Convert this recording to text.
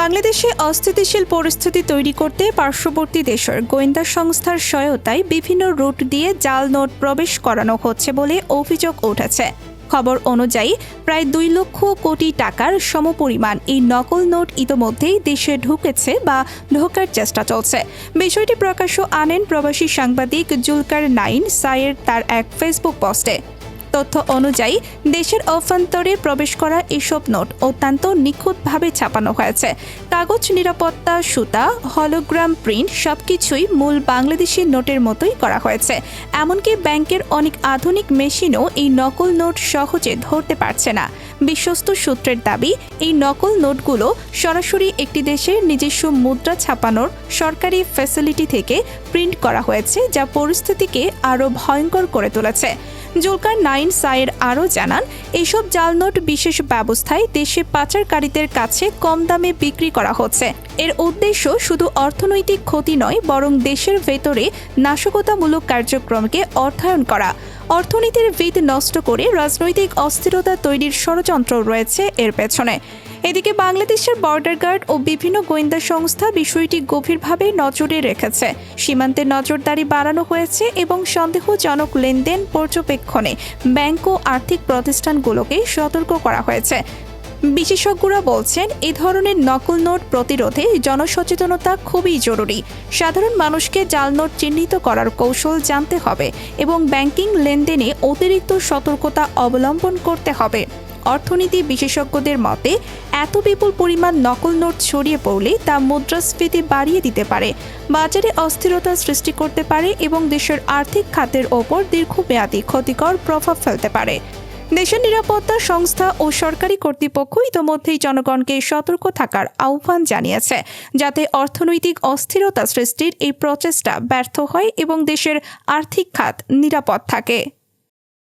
বাংলাদেশে অস্থিতিশীল পরিস্থিতি তৈরি করতে পার্শ্ববর্তী দেশের গোয়েন্দা সংস্থার সহায়তায় বিভিন্ন রুট দিয়ে জাল নোট প্রবেশ করানো হচ্ছে বলে অভিযোগ উঠেছে। খবর অনুযায়ী প্রায় ২ লক্ষ কোটি টাকার সমপরিমাণ এই নকল নোট ইতোমধ্যেই দেশে ঢুকেছে বা ঢোকার চেষ্টা চলছে। বিষয়টি প্রকাশ্য আনেন প্রবাসী সাংবাদিক জুলকার নাইন সায়ের তার এক ফেসবুক পোস্টে। তথ্য অনুযায়ী দেশের অভ্যন্তরে প্রবেশ করা এসব নোট অত্যন্ত নিখুঁতভাবে ছাপানো হয়েছে। কাগজ, নিরাপত্তা, সুতা, হলোগ্রাম প্রিন্ট সবকিছুই মূল বাংলাদেশি নোটের মতোই করা হয়েছে। এমনকি ব্যাংকের অনেক আধুনিক মেশিনও এই নকল নোট সহজে ধরতে পারছে না। বিশ্বস্ত সূত্রের দাবি, এই নকল নোটগুলো সরাসরি একটি দেশের নিজস্ব মুদ্রা ছাপানোর সরকারি ফ্যাসিলিটি থেকে প্রিন্ট করা হয়েছে, যা পরিস্থিতিকে আরও ভয়ঙ্কর করে তুলেছে। জুলকার নাইন সায়ের আরও জানান, এইসব জাল নোট বিশেষ ব্যবস্থায় দেশে পাচারকারীদের কাছে কম দামে বিক্রি করা হচ্ছে। এর উদ্দেশ্য শুধু অর্থনৈতিক ক্ষতি নয়, বরং দেশের ভেতরে নাশকতামূলক কার্যক্রমকে অর্থায়ন করা। অর্থনীতির ভিত নষ্ট করে রাজনৈতিক অস্থিরতা তৈরির ষড়যন্ত্র রয়েছে এর পেছনে। এদিকে বাংলাদেশের বর্ডার গার্ড ও বিভিন্ন গোয়েন্দা সংস্থা বিষয়টি গভীরভাবে নজরে রেখেছে। সীমান্তে নজরদারি বাড়ানো হয়েছে এবং সন্দেহজনক লেনদেন পর্যবেক্ষণে ব্যাংক ও আর্থিক প্রতিষ্ঠানগুলোকে সতর্ক করা হয়েছে। বিশেষজ্ঞরা বলছেন, এ ধরনের নকল নোট প্রতিরোধে জনসচেতনতা খুবই জরুরি। সাধারণ মানুষকে জাল নোট চিহ্নিত করার কৌশল জানতে হবে এবং ব্যাংকিং লেনদেনে অতিরিক্ত সতর্কতা অবলম্বন করতে হবে। অর্থনীতি বিশেষজ্ঞদের মতে, এত বিপুল পরিমাণ নকল নোট ছড়িয়ে পড়লে তা মুদ্রাস্ফীতি বাড়িয়ে দিতে পারে, বাজারে অস্থিরতা সৃষ্টি করতে পারে এবং দেশের আর্থিক খাতের ওপর দীর্ঘমেয়াদী ক্ষতিকর প্রভাব ফেলতে পারে। দেশের নিরাপত্তা সংস্থা ও সরকারি কর্তৃপক্ষ ইতোমধ্যেই জনগণকে সতর্ক থাকার আহ্বান জানিয়েছে, যাতে অর্থনৈতিক অস্থিরতা সৃষ্টির এই প্রচেষ্টা ব্যর্থ হয় এবং দেশের আর্থিক খাত নিরাপদ থাকে।